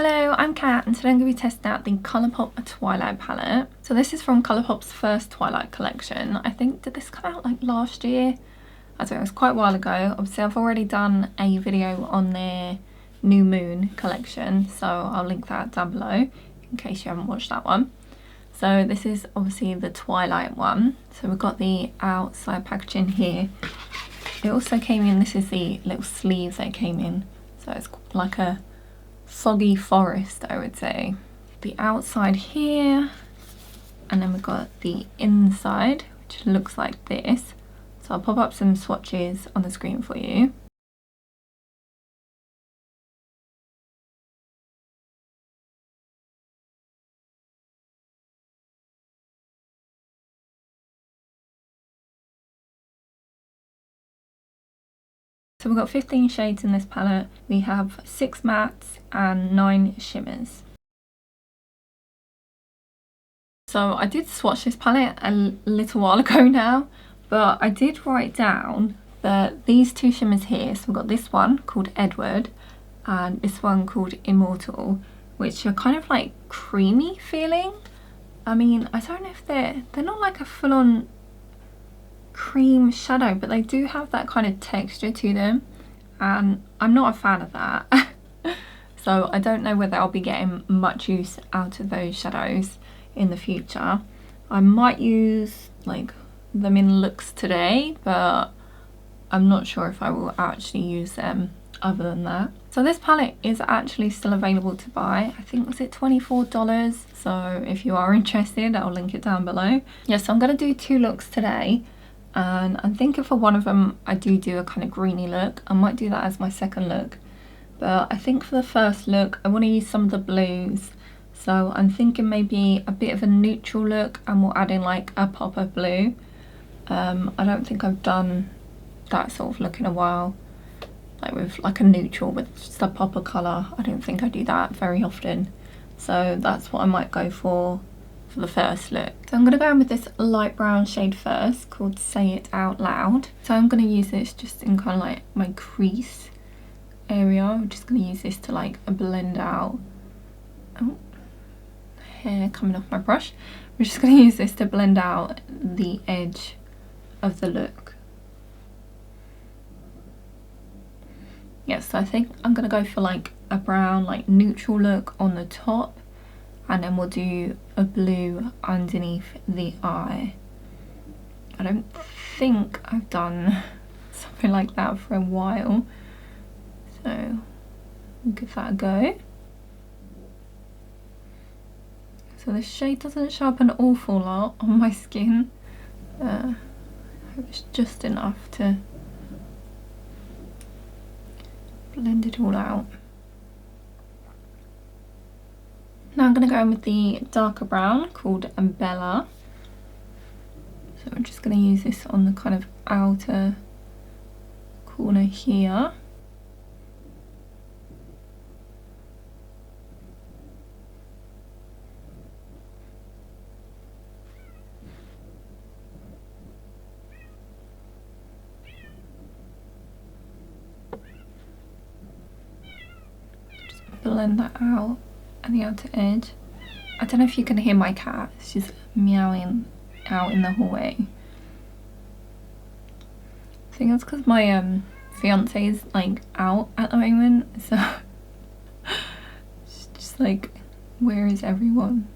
Hello, I'm Kat and today I'm going to be testing out the Colourpop Twilight palette. So this is from Colourpop's first Twilight collection. I think, did this come out like last year? I don't know, it was quite a while ago. Obviously I've already done a video on their New Moon collection, so I'll link that down below in case you haven't watched that one. So this is obviously the Twilight one. So we've got the outside packaging here. It also came in, this is the little sleeve that came in. So it's like a foggy forest, I would say. The outside here, and then we've got the inside, which looks like this. So I'll pop up some swatches on the screen for you. So we've got 15 shades in this palette. We have 6 mattes and 9 shimmers. So I did swatch this palette a little while ago now, but I did write down that these 2 shimmers here, so we've got this one called Edward and this one called Immortal, which are kind of like creamy feeling. I mean, I don't know if they're not like a full-on cream shadow, but they do have that kind of texture to them, and I'm not a fan of that. So I don't know whether I'll be getting much use out of those shadows in the future. I might use like them in looks today, but I'm not sure if I will actually use them other than that. So this palette is actually still available to buy. I think, was it $24? So if you are interested, I'll link it down below. Yeah, so I'm going to do 2 looks today, and I'm thinking for one of them I do a kind of greeny look. I might do that as my second look, but I think for the first look I want to use some of the blues. So I'm thinking maybe a bit of a neutral look, and we'll add in like a pop of blue. I don't think I've done that sort of look in a while, like with like a neutral with just a pop of colour. I don't think I do that very often, so that's what I might go for the first look. So I'm going to go in with this light brown shade first, called Say It Out Loud. So I'm going to use this just in kind of like my crease area. I'm just going to use this to like blend out, oh, hair coming off my brush. We're just going to use this to blend out the edge of the look. Yes, so I think I'm going to go for like a brown, like neutral look on the top, and then we'll do a blue underneath the eye. I don't think I've done something like that for a while, so we'll give that a go. So this shade doesn't show up an awful lot on my skin. I hope it's just enough to blend it all out. Now I'm going to go in with the darker brown called Bella. So I'm just going to use this on the kind of outer corner here. Just blend that out at the outer edge. I don't know if you can hear my cat, she's meowing out in the hallway. I think that's because my fiance is like out at the moment, so it's just like, where is everyone?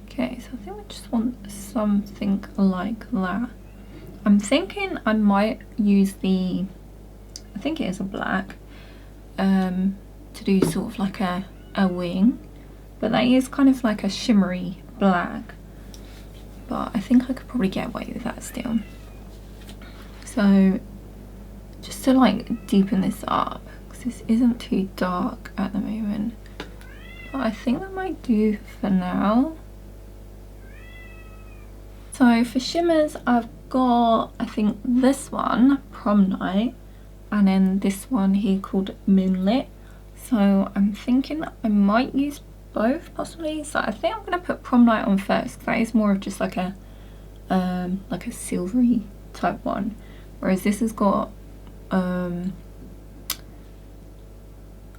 Okay, so I think we just want something like that. I'm thinking I might use the, I think it is a black, to do sort of like a wing, but that is kind of like a shimmery black, but I think I could probably get away with that still. So just to like deepen this up, because this isn't too dark at the moment, but I think that might do for now. So for shimmers I've got, I think, this one, Prom Night, and then this one here called Moonlit. So I'm thinking I might use both possibly. So I think I'm going to put Prom Night on first, because that is more of just like a silvery type one, whereas this has got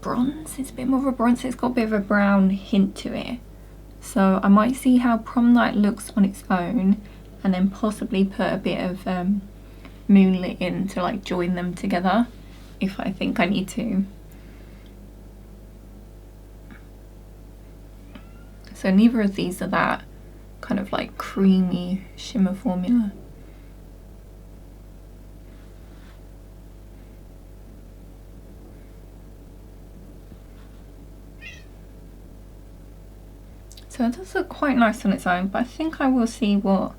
bronze. It's a bit more of a bronze. It's got a bit of a brown hint to it. So I might see how Prom Night looks on its own, and then possibly put a bit of Moonlit in to like join them together if I think I need to. So neither of these are that kind of like creamy shimmer formula. So it does look quite nice on its own, but I think I will see what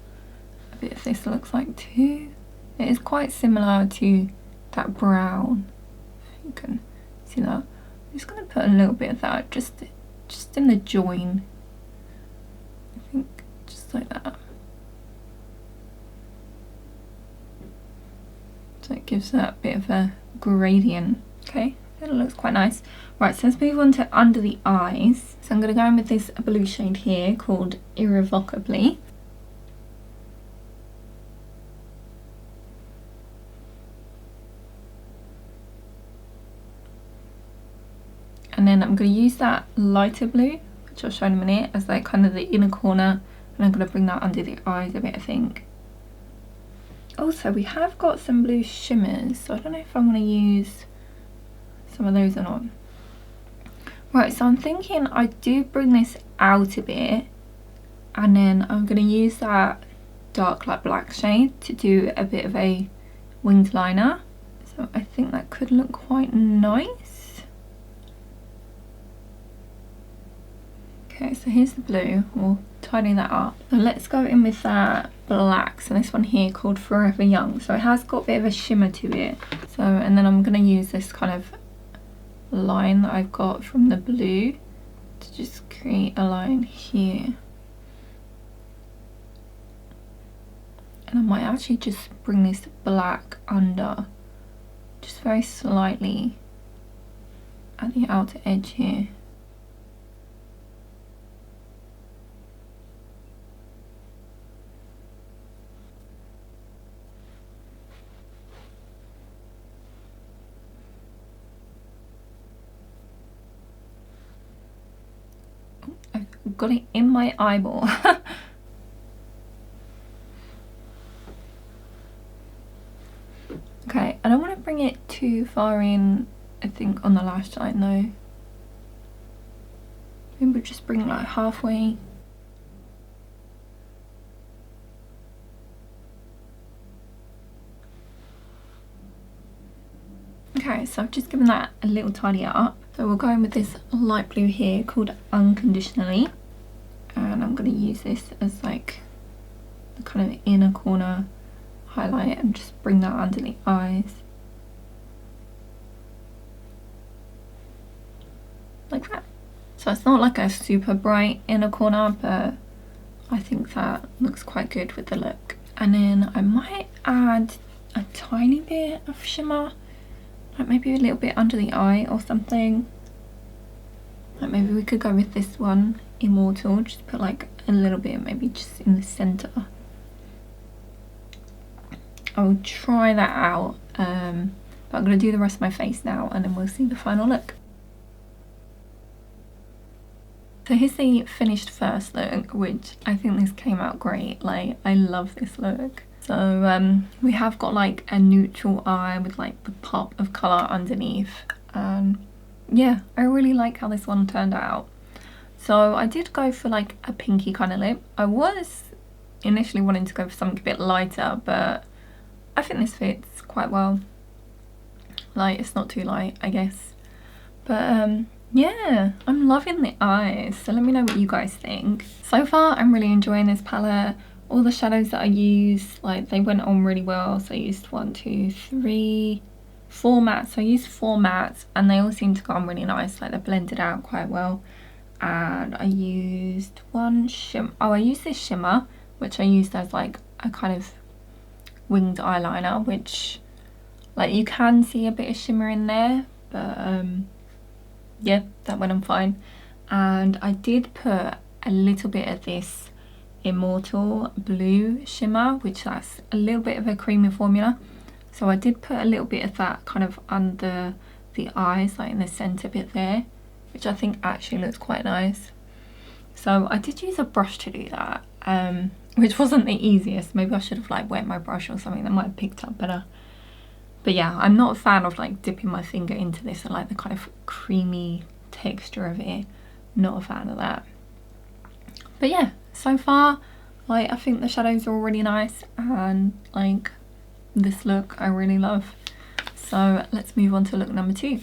a bit of this looks like too. It is quite similar to that brown, if you can see that. I'm just going to put a little bit of that just in the join. I think just like that. So it gives that bit of a gradient. Okay, that looks quite nice. Right, so let's move on to under the eyes. So I'm going to go in with this blue shade here called Irrevocably. And then I'm going to use that lighter blue, which I'll show in a minute, as like kind of the inner corner, and I'm going to bring that under the eyes a bit, I think. Also, we have got some blue shimmers, so I don't know if I'm going to use some of those or not. Right, so I'm thinking I do bring this out a bit, and then I'm going to use that dark like black shade to do a bit of a winged liner. So I think that could look quite nice. Okay, so here's the blue. We'll tidy that up. So let's go in with that black. So this one here called Forever Young. So it has got a bit of a shimmer to it. So, and then I'm going to use this kind of line that I've got from the blue to just create a line here. And I might actually just bring this black under, just very slightly at the outer edge here. I've got it in my eyeball. Okay, I don't want to bring it too far in, I think, on the lash line though. Maybe we'll just bring it like halfway. Okay, so I've just given that a little tidy up. So we'll go in with this light blue here called Unconditionally. And I'm going to use this as like the kind of inner corner highlight and just bring that under the eyes. Like that. So it's not like a super bright inner corner, but I think that looks quite good with the look. And then I might add a tiny bit of shimmer. Like maybe a little bit under the eye or something. Like maybe we could go with this one, Immortal, just put like a little bit maybe just in the centre. I'll try that out, but I'm going to do the rest of my face now and then we'll see the final look. So here's the finished first look, which I think this came out great. Like, I love this look. So we have got like a neutral eye with like the pop of colour underneath. Yeah, I really like how this one turned out. So I did go for like a pinky kind of lip. I was initially wanting to go for something a bit lighter, but I think this fits quite well. Like, it's not too light, I guess. But yeah, I'm loving the eyes. So let me know what you guys think. So far, I'm really enjoying this palette. All the shadows that I used, like, they went on really well. So I used 4 mattes. So I used 4 mattes and they all seem to go on really nice. Like, they're blended out quite well. And I used one shimmer. Oh, I used this shimmer, which I used as like a kind of winged eyeliner, which like you can see a bit of shimmer in there, but yeah, that went on fine. And I did put a little bit of this Immortal Blue shimmer, which that's a little bit of a creamy formula. So I did put a little bit of that kind of under the eyes, like in the centre bit there, which I think actually looks quite nice. So I did use a brush to do that, which wasn't the easiest. Maybe I should have like wet my brush or something, that might have picked up better. But yeah, I'm not a fan of like dipping my finger into this and like the kind of creamy texture of it. Not a fan of that. But yeah, so far, like I think the shadows are all really nice, and like this look I really love. So let's move on to look number 2.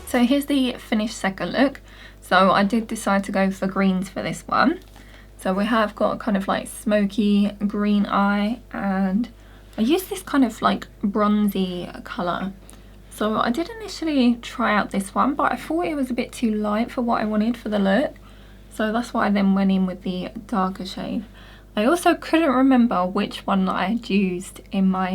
So here's the finished second look. So I did decide to go for greens for this one. So we have got kind of like smoky green eye, and I used this kind of like bronzy colour. So I did initially try out this one, but I thought it was a bit too light for what I wanted for the look. So that's why I then went in with the darker shade. I also couldn't remember which one that I had used in my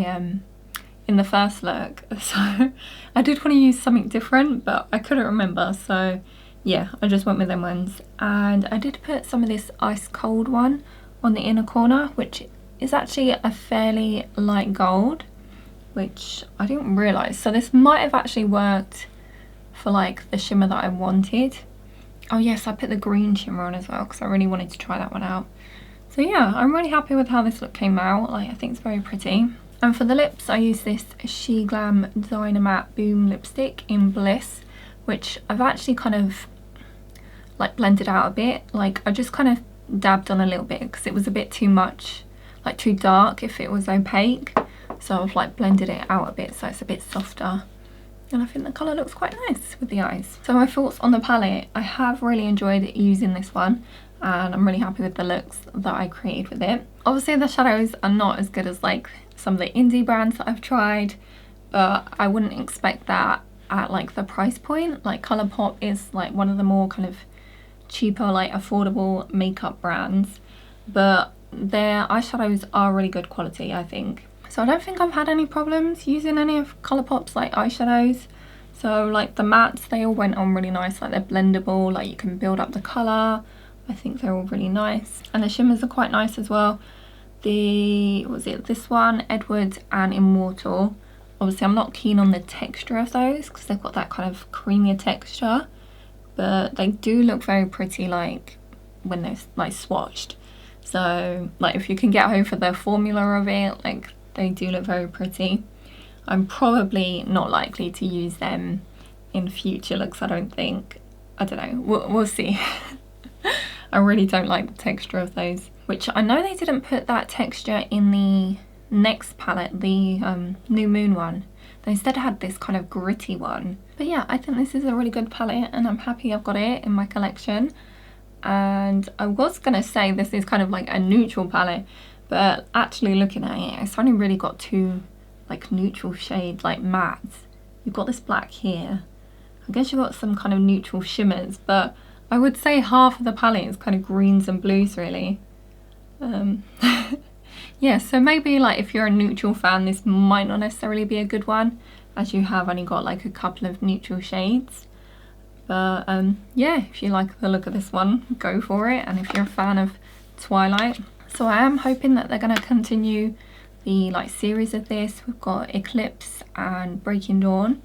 in the first look, so I did want to use something different, but I couldn't remember, so yeah, I just went with them ones. And I did put some of this ice cold one on the inner corner, which is actually a fairly light gold, which I didn't realise. So this might have actually worked for like the shimmer that I wanted. Oh yes, I put the green shimmer on as well because I really wanted to try that one out. So yeah, I'm really happy with how this look came out. Like, I think it's very pretty. And for the lips, I use this She Glam Dynamatte Boom lipstick in Bliss, which I've actually kind of like blended out a bit. Like, I just kind of dabbed on a little bit because it was a bit too much, like too dark if it was opaque. So I've like blended it out a bit so it's a bit softer. And I think the colour looks quite nice with the eyes. So my thoughts on the palette, I have really enjoyed using this one, and I'm really happy with the looks that I created with it. Obviously the shadows are not as good as like some of the indie brands that I've tried, but I wouldn't expect that at like the price point. Like, Colourpop is like one of the more kind of cheaper, like affordable makeup brands, but their eyeshadows are really good quality, I think. So I don't think I've had any problems using any of Colourpop's like eyeshadows. So like the mattes, they all went on really nice, like they're blendable, like you can build up the colour. I think they're all really nice, and the shimmers are quite nice as well. This one, Edward and Immortal. Obviously I'm not keen on the texture of those because they've got that kind of creamier texture, but they do look very pretty like when they're like swatched. So like if you can get over the formula of it, like they do look very pretty. I'm probably not likely to use them in future looks, I don't think. I don't know, we'll see. I really don't like the texture of those, which I know they didn't put that texture in the next palette, the New Moon one. They instead had this kind of gritty one. But yeah, I think this is a really good palette and I'm happy I've got it in my collection. And I was gonna say this is kind of like a neutral palette, but actually looking at it, it's only really got two like neutral shades, like mattes. You've got this black here. I guess you've got some kind of neutral shimmers, but I would say half of the palette is kind of greens and blues really. Yeah, so maybe like if you're a neutral fan, this might not necessarily be a good one, as you have only got like a couple of neutral shades. But yeah, if you like the look of this one, go for it. And if you're a fan of Twilight. So I am hoping that they're going to continue the like series of this. We've got Eclipse and Breaking Dawn,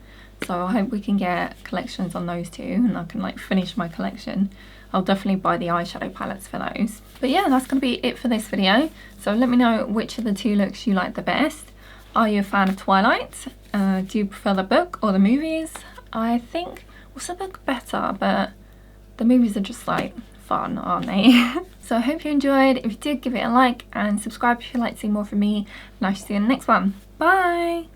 so I hope we can get collections on those two and I can like finish my collection. I'll definitely buy the eyeshadow palettes for those. But yeah, that's going to be it for this video. So let me know which of the two looks you like the best. Are you a fan of Twilight? Do you prefer the book or the movies? I think, what's the book better, but the movies are just like fun, aren't they? So I hope you enjoyed. If you did, give it a like and subscribe if you'd like to see more from me, and I shall see you in the next one. Bye!